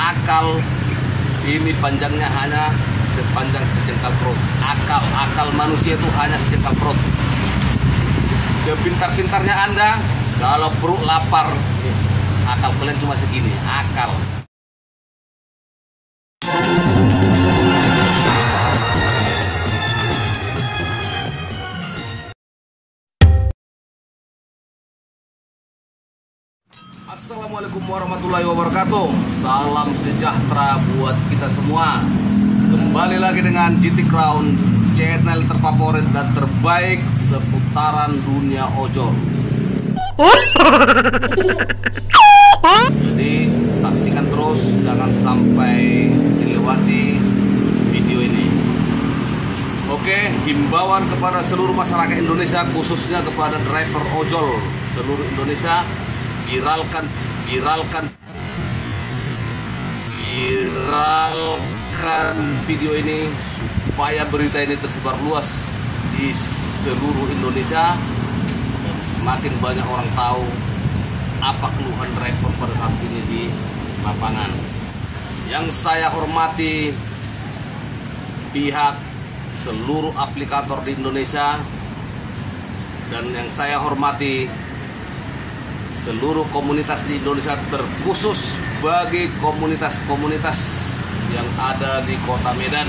akal ini panjangnya hanya sepanjang sejengkal perut. Akal manusia itu hanya sejengkal perut. Sepintar-pintarnya Anda, kalau perut lapar, akal kalian cuma segini, akal. Assalamualaikum warahmatullahi wabarakatuh. Salam sejahtera buat kita semua. Kembali lagi dengan GT Crown, channel terfavorit dan terbaik seputaran dunia ojol. Jadi saksikan terus, jangan sampai dilewati video ini. Oke, himbauan kepada seluruh masyarakat Indonesia, khususnya kepada driver ojol seluruh Indonesia. Viralkan video ini supaya berita ini tersebar luas di seluruh Indonesia dan semakin banyak orang tahu apa keluhan driver pada saat ini di lapangan. Yang saya hormati pihak seluruh aplikator di Indonesia, dan yang saya hormati seluruh komunitas di Indonesia, terkhusus bagi komunitas-komunitas yang ada di Kota Medan.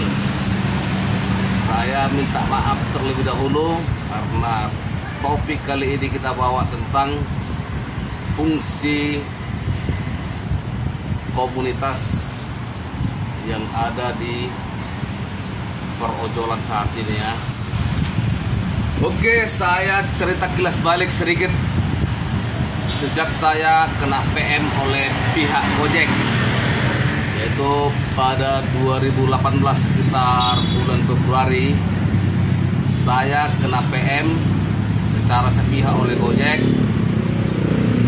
Saya minta maaf terlebih dahulu karena topik kali ini kita bawa tentang fungsi komunitas yang ada di perojolan saat ini ya. Oke, saya cerita kilas balik sedikit. Sejak saya kena PM oleh pihak Gojek, yaitu pada 2018 sekitar bulan Februari, saya kena PM secara sepihak oleh Gojek,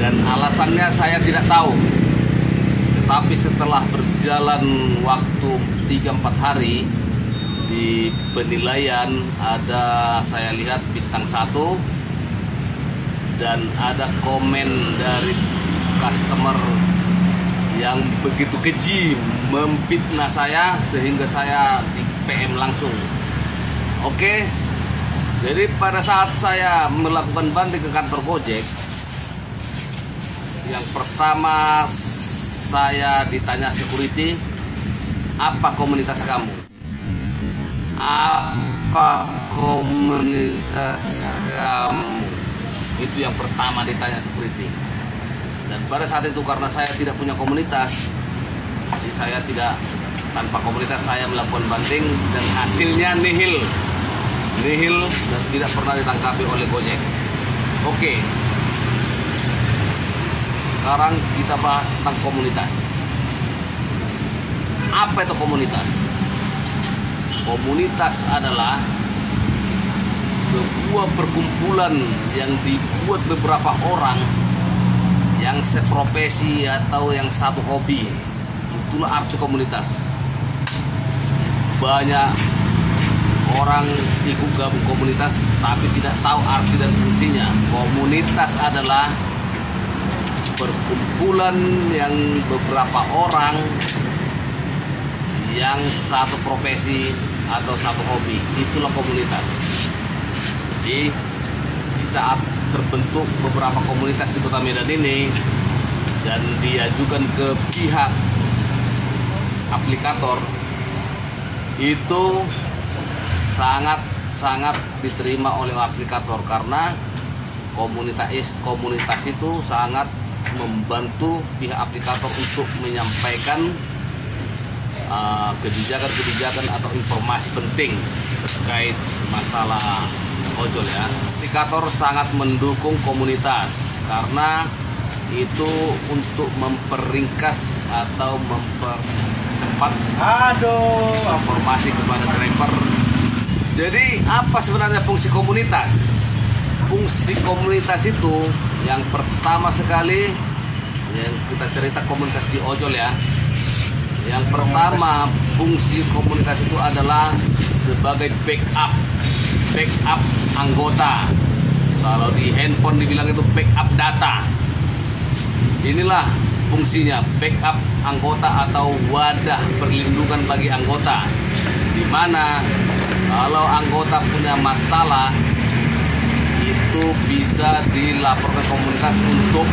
dan alasannya saya tidak tahu. Tetapi setelah berjalan waktu 3-4 hari di penilaian, ada saya lihat bintang 1, dan ada komen dari customer yang begitu keji memfitnah saya sehingga saya di PM langsung. Oke, jadi pada saat saya melakukan banding ke kantor Gojek, yang pertama saya ditanya security, apa komunitas kamu? Apa komunitas kamu? Itu yang pertama ditanya security. Dan pada saat itu karena saya tidak punya komunitas, jadi saya tidak, tanpa komunitas saya melakukan banding dan hasilnya nihil dan tidak pernah ditangkapi oleh Gojek. Oke, sekarang kita bahas tentang komunitas. Apa itu komunitas? Komunitas adalah sebuah perkumpulan yang dibuat beberapa orang yang seprofesi atau yang satu hobi. Itulah arti komunitas. Banyak orang ikut gabung komunitas tapi tidak tahu arti dan fungsinya. Komunitas adalah perkumpulan yang beberapa orang yang satu profesi atau satu hobi. Itulah komunitas. Jadi di saat terbentuk beberapa komunitas di Kota Medan ini dan diajukan ke pihak aplikator, itu sangat diterima oleh aplikator karena komunitas itu sangat membantu pihak aplikator untuk menyampaikan kebijakan atau informasi penting terkait masalah ojol ya. Aplikator sangat mendukung komunitas karena itu untuk memperingkas atau mempercepat informasi kepada driver. Jadi apa sebenarnya fungsi komunitas? Fungsi komunitas itu yang pertama sekali, yang kita cerita komunitas di ojol ya. Yang pertama, fungsi komunitas itu adalah sebagai backup anggota. Kalau di handphone dibilang itu backup data. Inilah fungsinya backup anggota atau wadah perlindungan bagi anggota, di mana kalau anggota punya masalah itu bisa dilaporkan komunitas untuk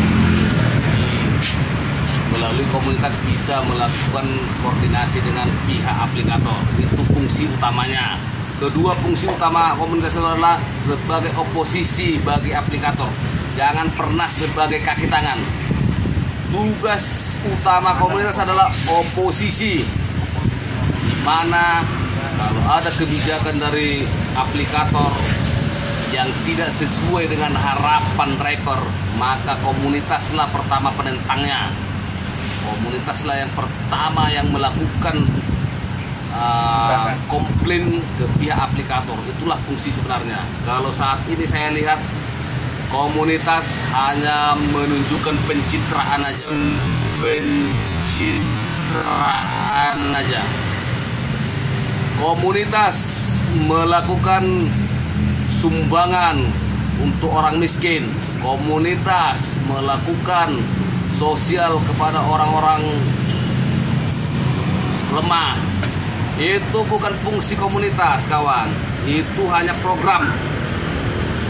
melalui komunitas bisa melakukan koordinasi dengan pihak aplikator. Itu fungsi utamanya. Kedua fungsi utama komunitas adalah sebagai oposisi bagi aplikator. Jangan pernah sebagai kaki tangan. Tugas utama komunitas adalah oposisi, di mana kalau ada kebijakan dari aplikator yang tidak sesuai dengan harapan driver, maka komunitaslah pertama penentangnya. Komunitaslah yang pertama yang melakukan komplain ke pihak aplikator. Itulah fungsi sebenarnya. Kalau saat ini saya lihat komunitas hanya menunjukkan pencitraan aja, Komunitas melakukan sumbangan untuk orang miskin. Komunitas melakukan sosial kepada orang-orang lemah. Itu bukan fungsi komunitas, kawan. Itu hanya program.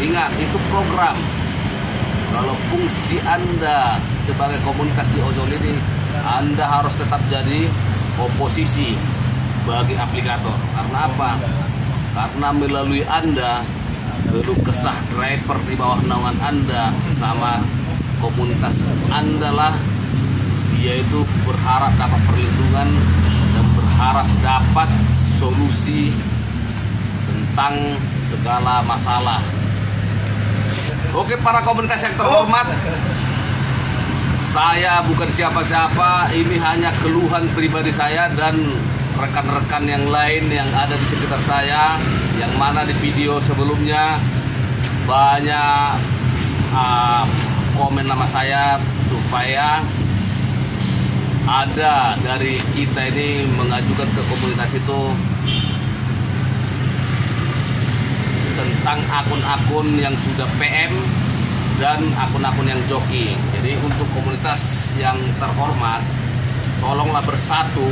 Ingat, itu program. Kalau fungsi Anda sebagai komunitas di ojol ini, Anda harus tetap jadi oposisi bagi aplikator. Karena apa? Karena melalui Anda, keluh kesah driver di bawah naungan Anda sama komunitas Anda lah, dia itu berharap dapat perlindungan dan berharap dapat solusi tentang segala masalah. Oke, para komunitas yang terhormat, saya bukan siapa-siapa. Ini hanya keluhan pribadi saya dan rekan-rekan yang lain yang ada di sekitar saya, yang mana di video sebelumnya banyak komen nama saya supaya ada dari kita ini mengajukan ke komunitas itu tentang akun-akun yang sudah PM dan akun-akun yang joki. Jadi untuk komunitas yang terhormat, tolonglah bersatu,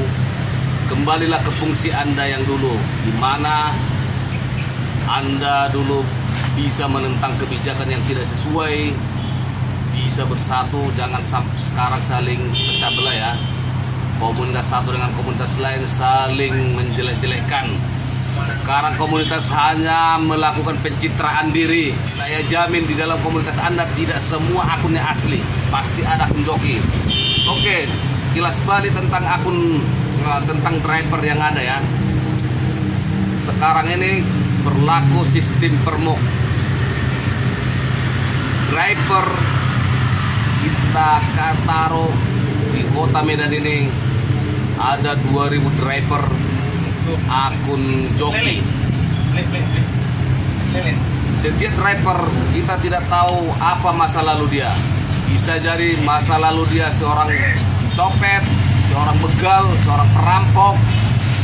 kembalilah ke fungsi Anda yang dulu, di mana Anda dulu bisa menentang kebijakan yang tidak sesuai, bisa bersatu, jangan sampai sekarang saling pecah belah ya. Komunitas satu dengan komunitas lain saling menjelek-jelekkan. Sekarang komunitas hanya melakukan pencitraan diri. Saya jamin di dalam komunitas Anda tidak semua akunnya asli, pasti ada akun joki. Oke, jelas balik tentang akun tentang driver yang ada ya. Sekarang ini berlaku sistem permuk. Driver kita taruh di kota Medan ini ada 2000 driver akun joki. Setiap driver kita tidak tahu apa masa lalu dia. Bisa jadi masa lalu dia seorang copet, seorang begal, seorang perampok,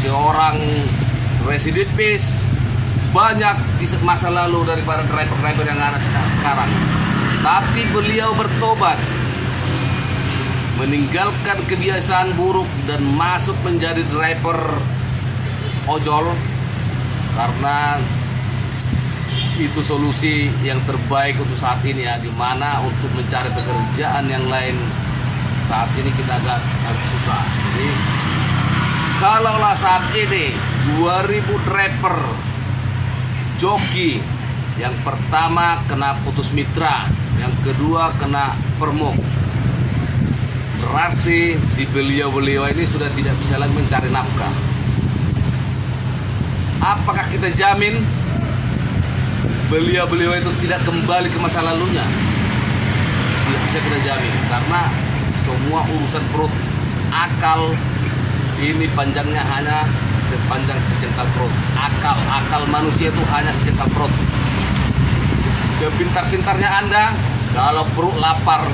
seorang residivis. Banyak di masa lalu daripada driver-driver yang ada sekarang. Tapi beliau bertobat, meninggalkan kebiasaan buruk dan masuk menjadi driver ojol, karena itu solusi yang terbaik untuk saat ini ya, dimana untuk mencari pekerjaan yang lain saat ini kita agak susah. Jadi kalaulah saat ini 2000 driver joki, yang pertama kena putus mitra, yang kedua kena permuk, berarti si beliau-beliau ini sudah tidak bisa lagi mencari nafkah. Apakah kita jamin beliau-beliau itu tidak kembali ke masa lalunya? Tidak bisa kita jamin, karena semua urusan perut. Akal ini panjangnya hanya sepanjang sejengkal perut. Akal manusia itu hanya sejengkal perut. Sepintar-pintarnya Anda, kalau perut lapar,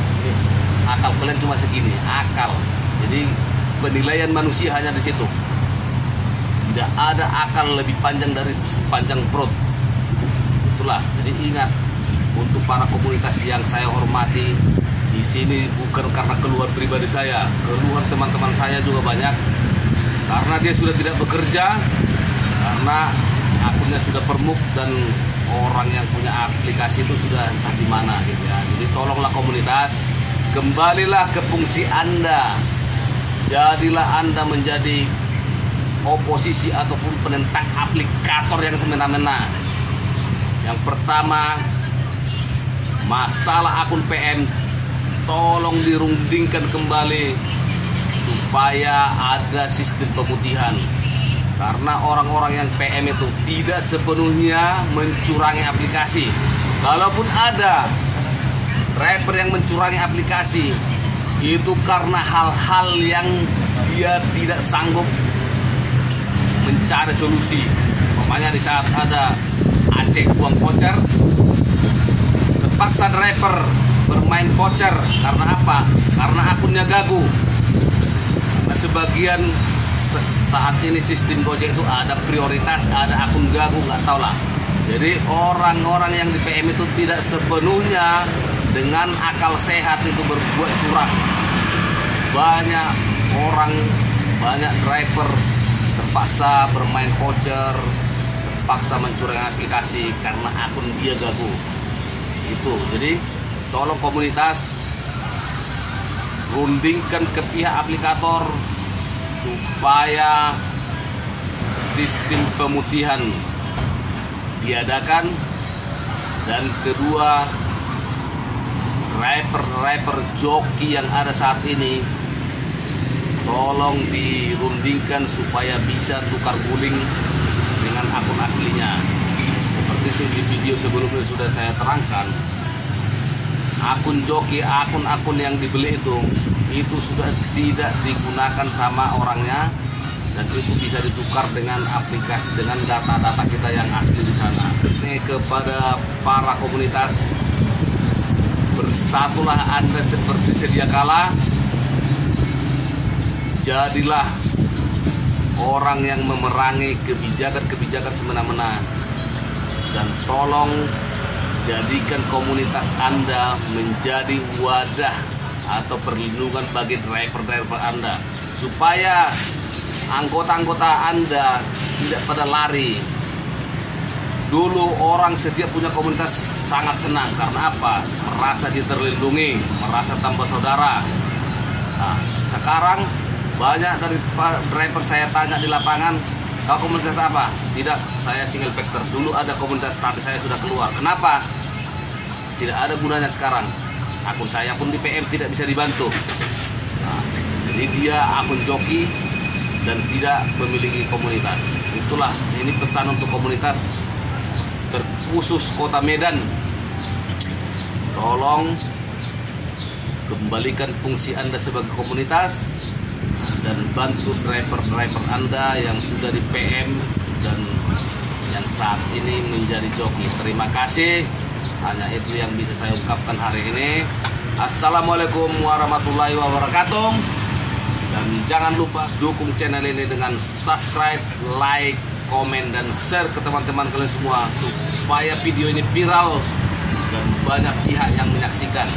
akal kalian cuma segini, akal. Jadi penilaian manusia hanya di situ. Tidak ada akal lebih panjang dari panjang perut. Itulah. Jadi ingat, untuk para komunitas yang saya hormati, Di sini bukan karena keluhan pribadi saya, keluhan teman-teman saya juga banyak. Karena dia sudah tidak bekerja, karena akunnya sudah permuk dan orang yang punya aplikasi itu sudah entah di mana gitu ya. Jadi tolonglah komunitas, kembalilah ke fungsi Anda. Jadilah Anda menjadi oposisi ataupun penentang aplikator yang semena-mena. Yang pertama, masalah akun PM tolong dirundingkan kembali supaya ada sistem pemutihan. Karena orang-orang yang PM itu tidak sepenuhnya mencurangi aplikasi. Kalaupun ada rapper yang mencurangi aplikasi, itu karena hal-hal yang dia tidak sanggup mencari solusi. Umpamanya di saat ada Aceh uang voucher, terpaksa rapper bermain voucher. Karena apa? Karena akunnya gagu. Nah, sebagian saat ini sistem Gojek itu ada prioritas, ada akun gagu, nggak tahu lah. Jadi orang-orang yang di PM itu tidak sepenuhnya dengan akal sehat itu berbuat curang. Banyak orang, banyak driver terpaksa bermain voucher, terpaksa mencuri aplikasi karena akun dia gagu. Itu. Jadi tolong komunitas rundingkan ke pihak aplikator supaya sistem pemutihan diadakan. Dan kedua, rapper joki yang ada saat ini tolong dirundingkan supaya bisa tukar guling dengan akun aslinya. Seperti di video sebelumnya sudah saya terangkan, akun joki, akun-akun yang dibeli itu sudah tidak digunakan sama orangnya, dan itu bisa ditukar dengan aplikasi, dengan data-data kita yang asli di sana. Ini kepada para komunitas, bersatulah Anda seperti sedia kala. Jadilah orang yang memerangi kebijakan-kebijakan semena-mena. Dan tolong jadikan komunitas Anda menjadi wadah atau perlindungan bagi driver-driver Anda, supaya anggota-anggota Anda tidak pada lari. Dulu orang setiap punya komunitas sangat senang. Karena apa? Merasa dia terlindungi, merasa tambah saudara. Nah, sekarang banyak dari driver saya tanya di lapangan, kau komunitas apa? Tidak, saya single factor. Dulu ada komunitas tapi saya sudah keluar. Kenapa? Tidak ada gunanya sekarang. Akun saya pun di PM tidak bisa dibantu. Nah, jadi dia akun joki dan tidak memiliki komunitas. Itulah, ini pesan untuk komunitas terkhusus Kota Medan. Tolong kembalikan fungsi Anda sebagai komunitas dan bantu driver-driver Anda yang sudah di PM dan yang saat ini menjadi joki. Terima kasih. Hanya itu yang bisa saya ungkapkan hari ini. Assalamualaikum warahmatullahi wabarakatuh. Dan jangan lupa dukung channel ini dengan subscribe, like, komen, dan share ke teman-teman kalian semua supaya video ini viral dan banyak pihak yang menyaksikan.